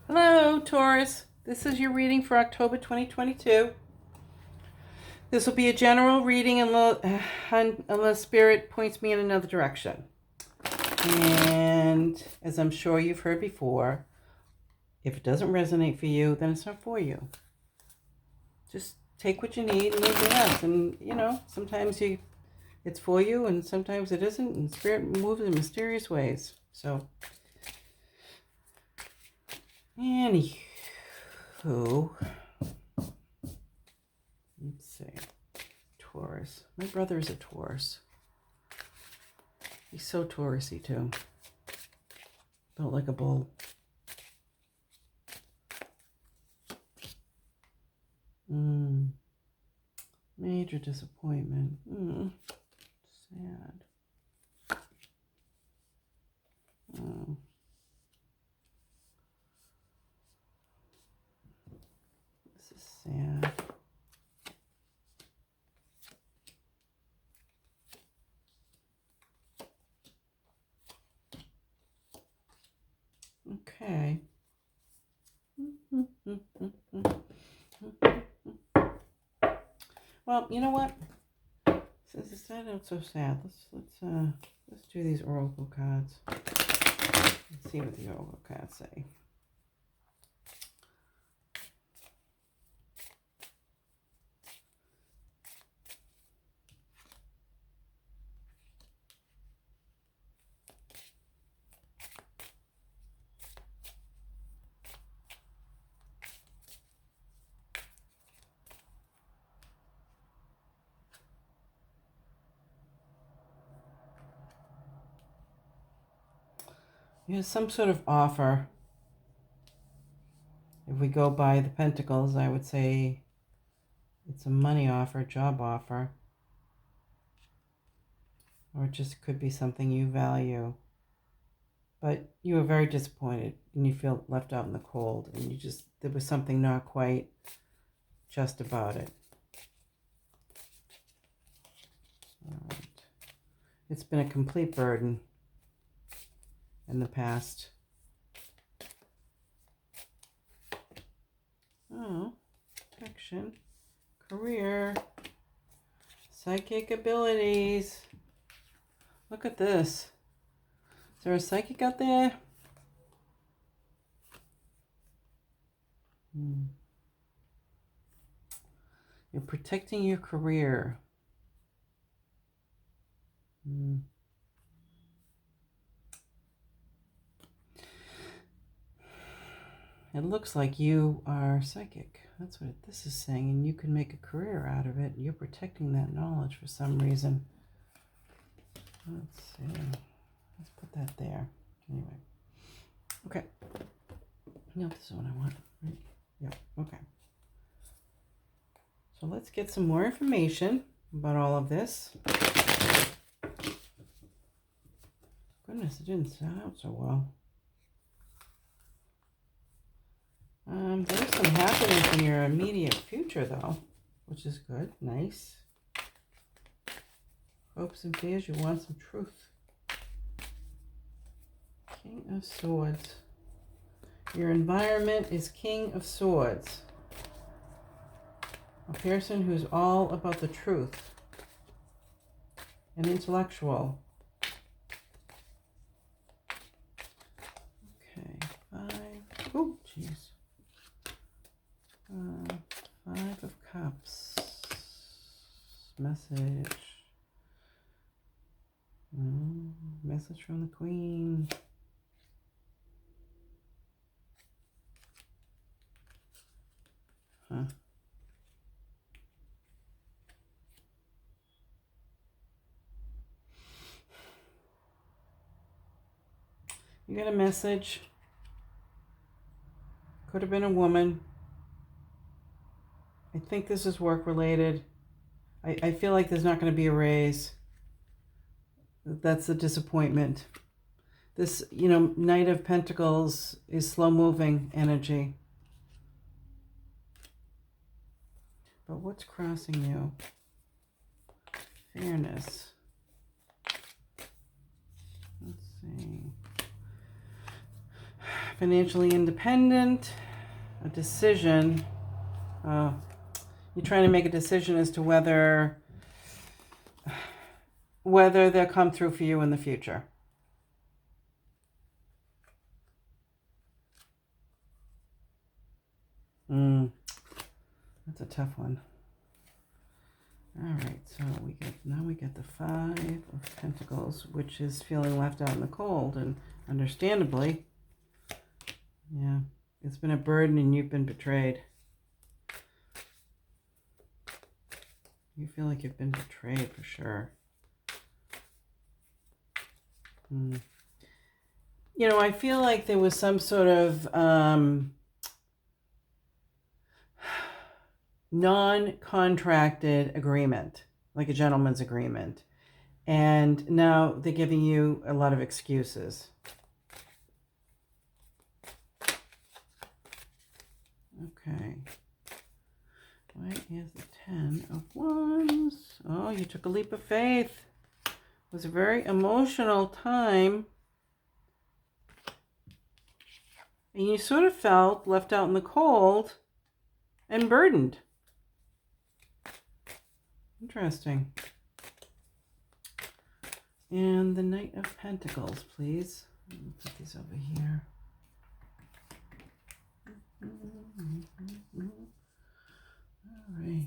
Hello, Taurus. This is your reading for October 2022. This will be a general reading unless Spirit points me in another direction. And as I'm sure you've heard before, if it doesn't resonate for you, then it's not for you. Just take what you need and leave the rest. And, sometimes it's for you and sometimes it isn't. And Spirit moves in mysterious ways. So, anywho. Let's see. Taurus. My brother is a Taurus. He's so Taurusy too. Built like a bull. Major disappointment. Sad. Oh. This is sad. Okay. Well, you know what? Since it started out so sad, let's do these oracle cards. Let's see what the oracle cards say. Here's some sort of offer. If we go by the pentacles, I would say it's a money offer, job offer. Or it just could be something you value. But you were very disappointed and you feel left out in the cold. And there was something not quite just about it. All right. It's been a complete burden in the past. Oh, protection, career, psychic abilities. Look at this. Is there a psychic out there? You're protecting your career. It looks like you are psychic. That's what this is saying, and you can make a career out of it. You're protecting that knowledge for some reason. Let's see. Let's put that there. Anyway. Okay. No, this is what I want. Right? Yep. Okay. So let's get some more information about all of this. Goodness, it didn't start out so well. There's some happiness in your immediate future, though, which is good. Nice. Hopes and fears, you want some truth. King of Swords. Your environment is King of Swords. A person who's all about the truth. An intellectual. Okay, 5. Oh, jeez. 5 of Cups. Message. Message from the Queen. Huh. You got a message. Could have been a woman. I think this is work related. I feel like there's not going to be a raise. That's a disappointment. This, Knight of Pentacles is slow moving energy. But what's crossing you? Fairness. Let's see. Financially independent, a decision. You're trying to make a decision as to whether they'll come through for you in the future. That's a tough one. All right, so we get the Five of Pentacles, which is feeling left out in the cold, and understandably, yeah, it's been a burden and you've been betrayed. You feel like you've been betrayed for sure. You know, I feel like there was some sort of non-contracted agreement, like a gentleman's agreement. And now they're giving you a lot of excuses. Okay. Right, here's the 10 of Wands. Oh, you took a leap of faith. It was a very emotional time. And you sort of felt left out in the cold and burdened. Interesting. And the Knight of Pentacles, please. Let me put these over here. All right.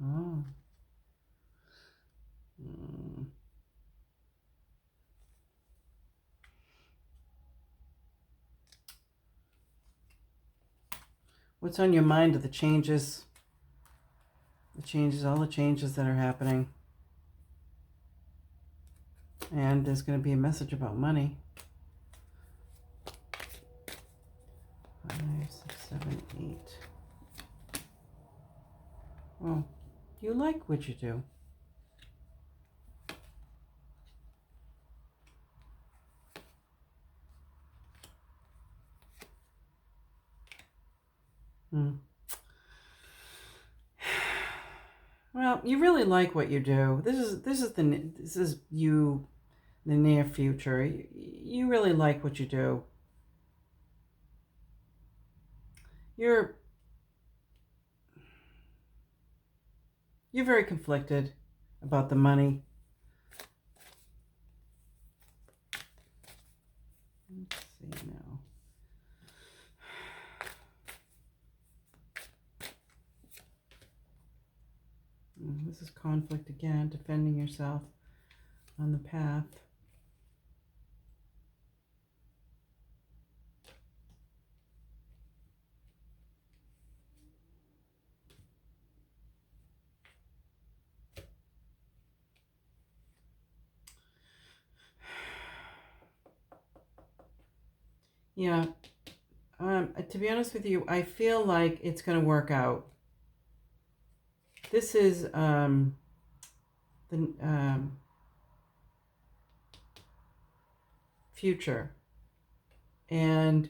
Oh. What's on your mind are the changes? All the changes that are happening. And there's going to be a message about money. 5, 6, 7, 8. Well, you like what you do. Well, you really like what you do. This is you, the near future. You really like what you do. You're very conflicted about the money. Let's see now. This is conflict again, defending yourself on the path. Yeah. To be honest with you, I feel like it's going to work out. This is the future. And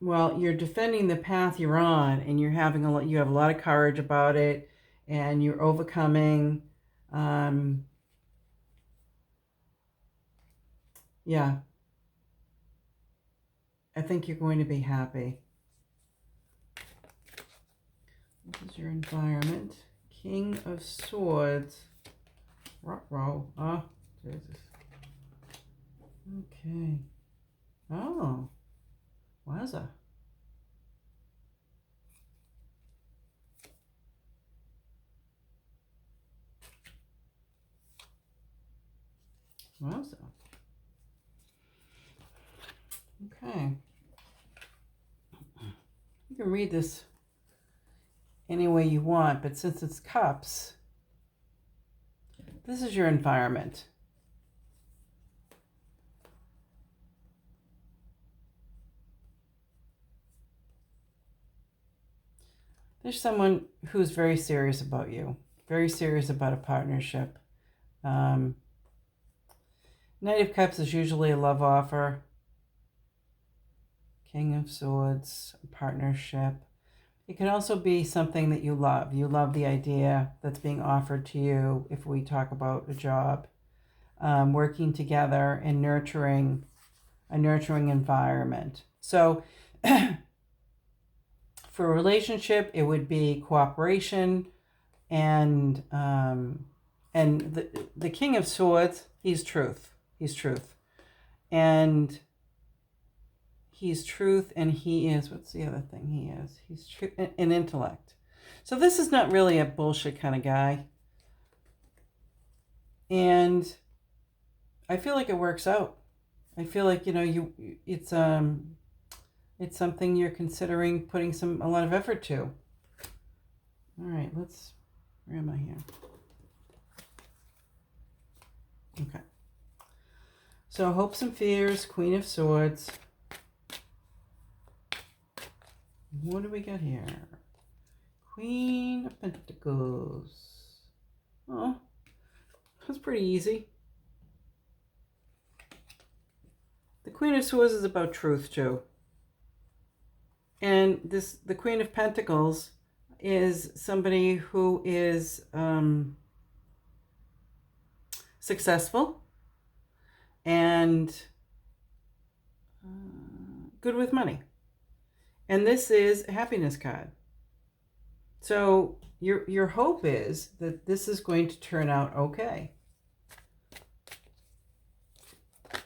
well, you're defending the path you're on, and you have a lot of courage about it, and you're overcoming. Yeah. I think you're going to be happy. This is your environment. King of Swords. Ruh-roh. Oh, Jesus. Okay. Oh. Wowza. Wowza. Okay. You can read this any way you want, but since it's cups, this is your environment. There's someone who's very serious about you, very serious about a partnership. Knight of Cups is usually a love offer. King of Swords, a partnership. It can also be something that you love. You love the idea that's being offered to you if we talk about a job. working together and nurturing a nurturing environment. So for a relationship, it would be cooperation and the King of Swords, he's truth. He's truth. And he's truth, and he is, what's the other thing he is? He's truth and intellect. So this is not really a bullshit kind of guy. And I feel like it works out. I feel like, it's something you're considering putting a lot of effort to. All right, where am I here? Okay. So hopes and fears, Queen of Swords. What do we got here? Queen of Pentacles. Oh, that's pretty easy. The Queen of Swords is about truth too. And the Queen of Pentacles is somebody who is successful and good with money. And this is a happiness card. So your hope is that this is going to turn out okay.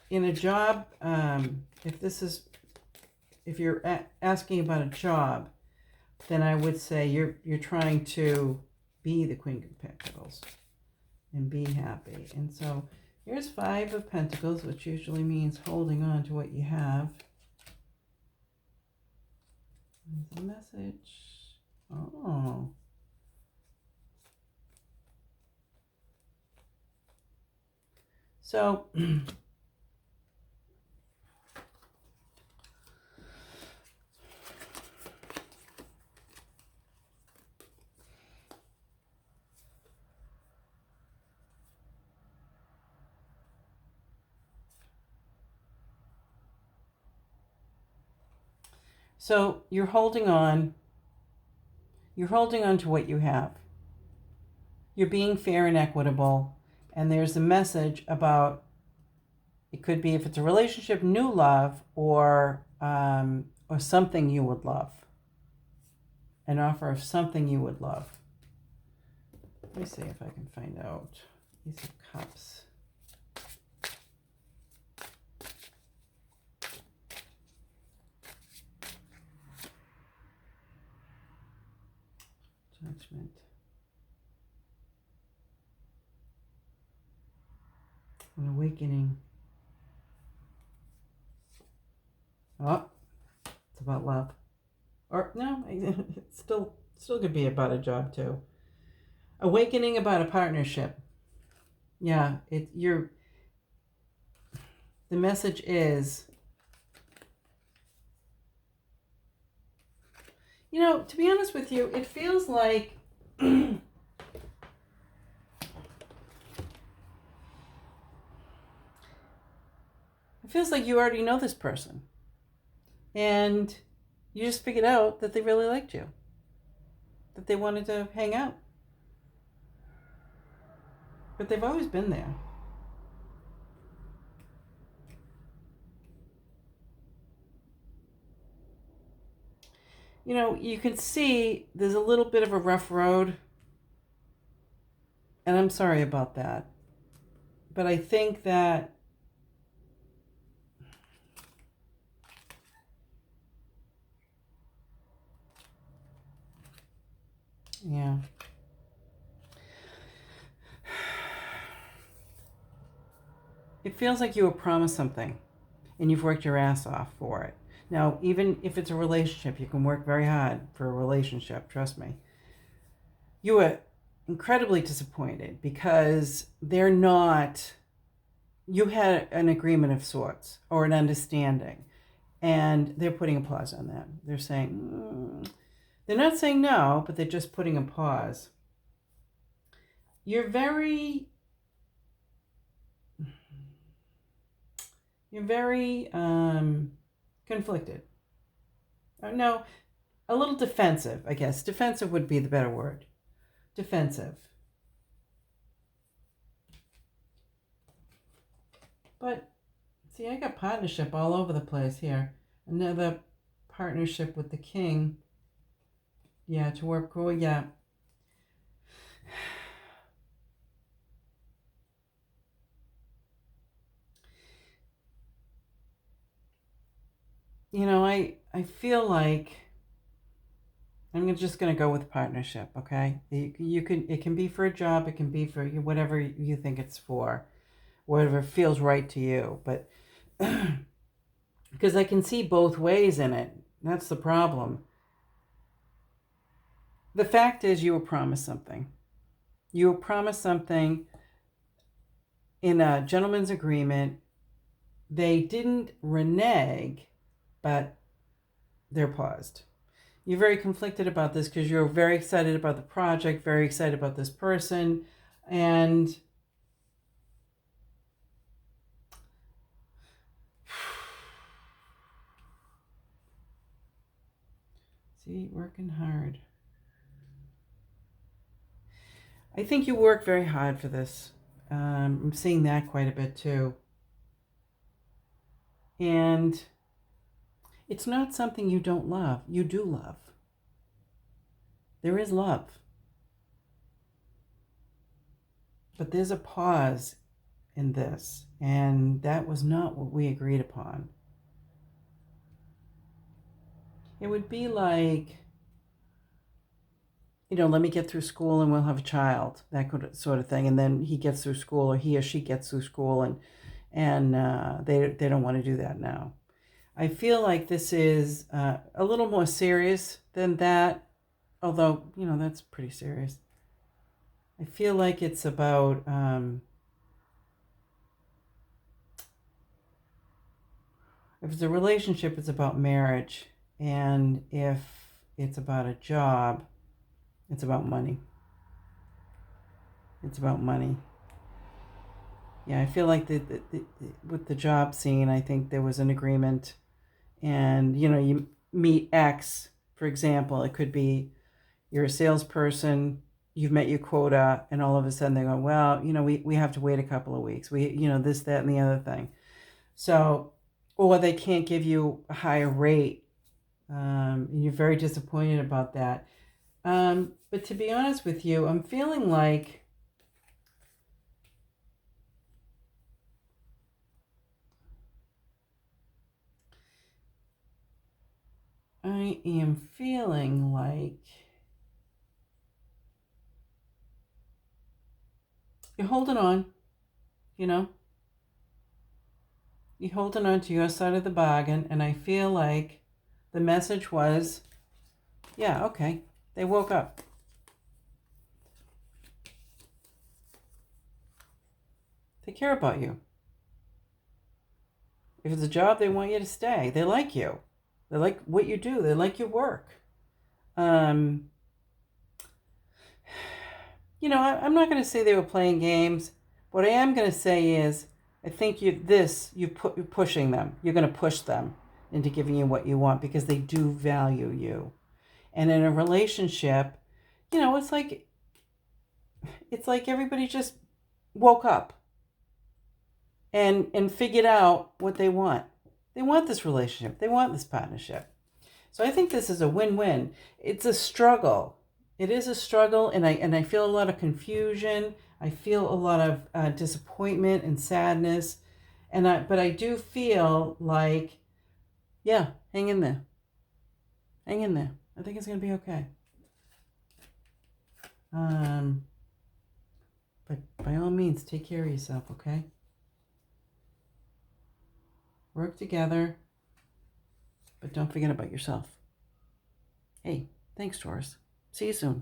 In a job, if you're asking about a job, then I would say you're trying to be the Queen of Pentacles and be happy. And so here's 5 of Pentacles, which usually means holding on to what you have. There's a message. Oh. So So you're holding on to what you have. You're being fair and equitable. And there's a message about, it could be if it's a relationship, new love, or something you would love. An offer of something you would love. Let me see if I can find out. Ace of Cups. Judgment. An awakening. Oh, it's about love. Or no, it's still could be about a job too. Awakening about a partnership. Yeah, the message is, to be honest with you, it feels like it feels like you already know this person. And you just figured out that they really liked you. That they wanted to hang out. But they've always been there. You can see there's a little bit of a rough road. And I'm sorry about that. But I think that yeah. It feels like you were promised something and you've worked your ass off for it. Now, even if it's a relationship, you can work very hard for a relationship, trust me. You were incredibly disappointed because you had an agreement of sorts or an understanding, and they're putting a pause on that. They're saying, they're not saying no, but they're just putting a pause. You're very conflicted. No, a little defensive, I guess. Defensive would be the better word. Defensive. But see, I got partnership all over the place here. Another partnership with the king. Yeah, to work. Oh, yeah. I feel like I'm just going to go with partnership, okay? You can, it can be for a job, it can be for whatever you think it's for, whatever feels right to you. But because I can see both ways in it, that's the problem. The fact is, you were promised something. You were promised something in a gentleman's agreement. They didn't renege, but they're paused. You're very conflicted about this because you're very excited about the project, very excited about this person, and see, working hard. I think you work very hard for this. I'm seeing that quite a bit too. And it's not something you don't love. You do love. There is love. But there's a pause in this, and that was not what we agreed upon. It would be like, let me get through school and we'll have a child, that sort of thing. And then he gets through school, or he or she gets through school, and they don't want to do that now. I feel like this is a little more serious than that, although, that's pretty serious. I feel like it's about if it's a relationship, it's about marriage. And if it's about a job, it's about money. It's about money. Yeah, I feel like with the job scene, I think there was an agreement. And, you meet X, for example. It could be you're a salesperson, you've met your quota, and all of a sudden they go, well, we have to wait a couple of weeks. This, that, and the other thing. So, or they can't give you a higher rate. And you're very disappointed about that. But to be honest with you, I'm feeling like you're holding on, you know, you're holding on to your side of the bargain. And I feel like the message was, yeah, okay, they woke up. They care about you. If it's a job, they want you to stay. They like you. They like what you do. They like your work. I'm not going to say they were playing games. What I am going to say is, I think you're pushing them. You're going to push them into giving you what you want because they do value you. And in a relationship, it's like everybody just woke up and figured out what they want. They want this relationship. They want this partnership. So I think this is a win-win. It's a struggle. It is a struggle, and I feel a lot of confusion. I feel a lot of disappointment and sadness, but I do feel like, yeah, hang in there. Hang in there. I think it's going to be okay. But by all means, take care of yourself, okay? Work together, but don't forget about yourself. Hey, thanks, Taurus. See you soon.